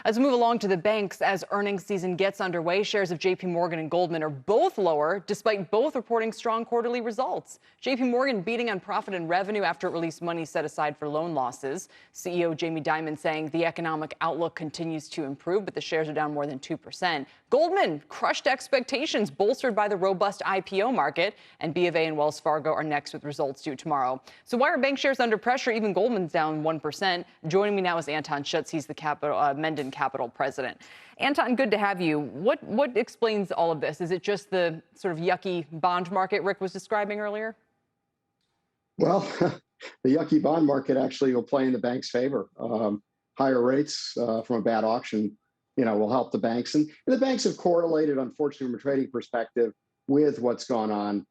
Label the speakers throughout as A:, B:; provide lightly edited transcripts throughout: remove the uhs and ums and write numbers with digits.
A: As we move along to the banks, as earnings season gets underway, shares of JP Morgan and Goldman are both lower, despite both reporting strong quarterly results. JP Morgan beating on profit and revenue after it released money set aside for loan losses. CEO Jamie Dimon saying the economic outlook continues to improve, but the shares are down more than 2%. Goldman crushed expectations, bolstered by the robust IPO market, and B of A and Wells Fargo are next with results due tomorrow. So why are bank shares under pressure? Even Goldman's down 1%. Joining me now is Anton Schutz. He's the Mendon Capital president. Anton, good to have you. What explains all of this? Is it just the sort of yucky bond market Rick was describing earlier?
B: Well, the yucky bond market actually will play in the bank's favor. Higher rates from a bad auction, will help the banks. And the banks have correlated, unfortunately, from a trading perspective, with what's gone on,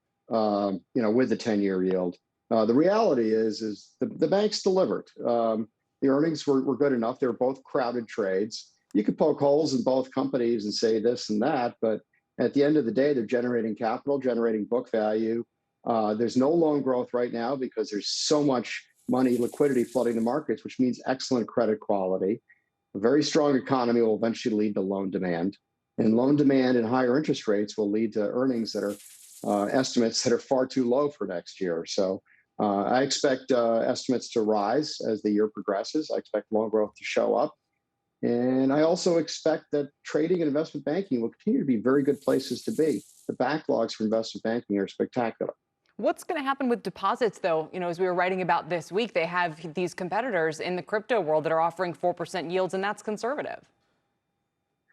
B: with the 10-year yield. The reality is the banks delivered. The earnings were good enough. They're both crowded trades. You could poke holes in both companies and say this and that, but at the end of the day, they're generating capital, generating book value. There's no loan growth right now because there's so much money, liquidity flooding the markets, which means excellent credit quality. A very strong economy will eventually lead to loan demand, and loan demand and higher interest rates will lead to earnings that are estimates that are far too low for next year. So I expect estimates to rise as the year progresses. I expect loan growth to show up. And I also expect that trading and investment banking will continue to be very good places to be. The backlogs for investment banking are spectacular.
A: What's going to happen with deposits, though? As we were writing about this week, they have these competitors in the crypto world that are offering 4% yields, and that's conservative.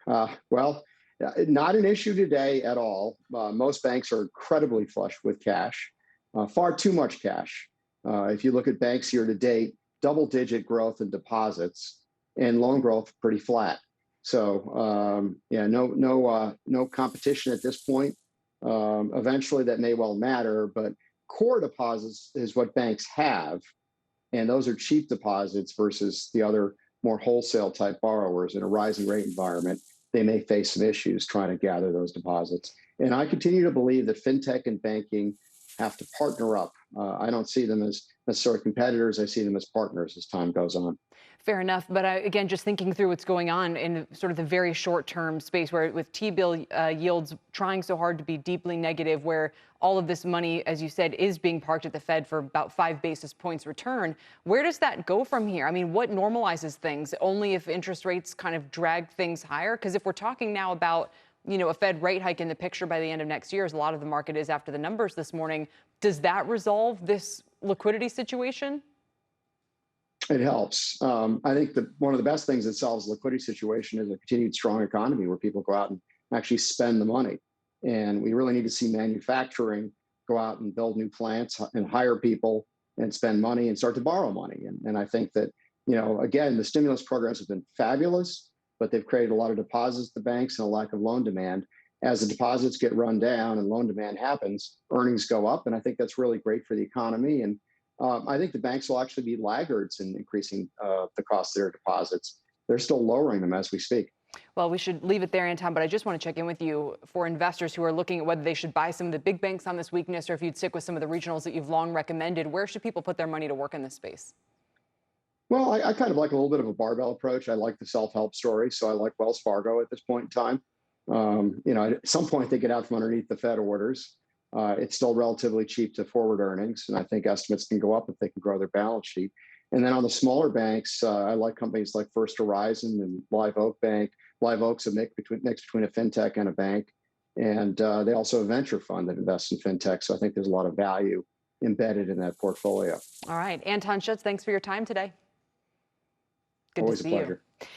B: Well, not an issue today at all. Most banks are incredibly flush with cash, far too much cash. If you look at banks year to date, double-digit growth in deposits and loan growth pretty flat. So no competition at this point. Eventually that may well matter, but core deposits is what banks have. And those are cheap deposits versus the other more wholesale type borrowers. In a rising rate environment, they may face some issues trying to gather those deposits. And I continue to believe that fintech and banking have to partner up. I don't see them as necessarily competitors. I see them as partners as time goes on.
A: Fair enough. But again, just thinking through what's going on in sort of the very short-term space where with T-bill yields trying so hard to be deeply negative, where all of this money, as you said, is being parked at the Fed for about 5 basis points return. Where does that go from here? I mean, what normalizes things? Only if interest rates kind of drag things higher? Because if we're talking now about a Fed rate hike in the picture by the end of next year, as a lot of the market is after the numbers this morning, does that resolve this liquidity situation?
B: It helps. I think that one of the best things that solves the liquidity situation is a continued strong economy where people go out and actually spend the money. And we really need to see manufacturing go out and build new plants and hire people and spend money and start to borrow money. And I think that, again, the stimulus programs have been fabulous, but they've created a lot of deposits at the banks and a lack of loan demand. As the deposits get run down and loan demand happens, earnings go up. And I think that's really great for the economy. And I think the banks will actually be laggards in increasing the cost of their deposits. They're still lowering them as we speak.
A: Well, we should leave it there, Anton, but I just want to check in with you for investors who are looking at whether they should buy some of the big banks on this weakness or if you'd stick with some of the regionals that you've long recommended. Where should people put their money to work in this space?
B: Well, I kind of like a little bit of a barbell approach. I like the self-help story, so I like Wells Fargo at this point in time. At some point they get out from underneath the Fed orders. It's still relatively cheap to forward earnings, and I think estimates can go up if they can grow their balance sheet. And then on the smaller banks, I like companies like First Horizon and Live Oak Bank. Live Oak's a mix between a fintech and a bank, and they also have a venture fund that invests in fintech. So I think there's a lot of value embedded in that portfolio.
A: All right, Anton Schutz, thanks for your time today. Good
B: Always
A: to see
B: a pleasure.
A: you.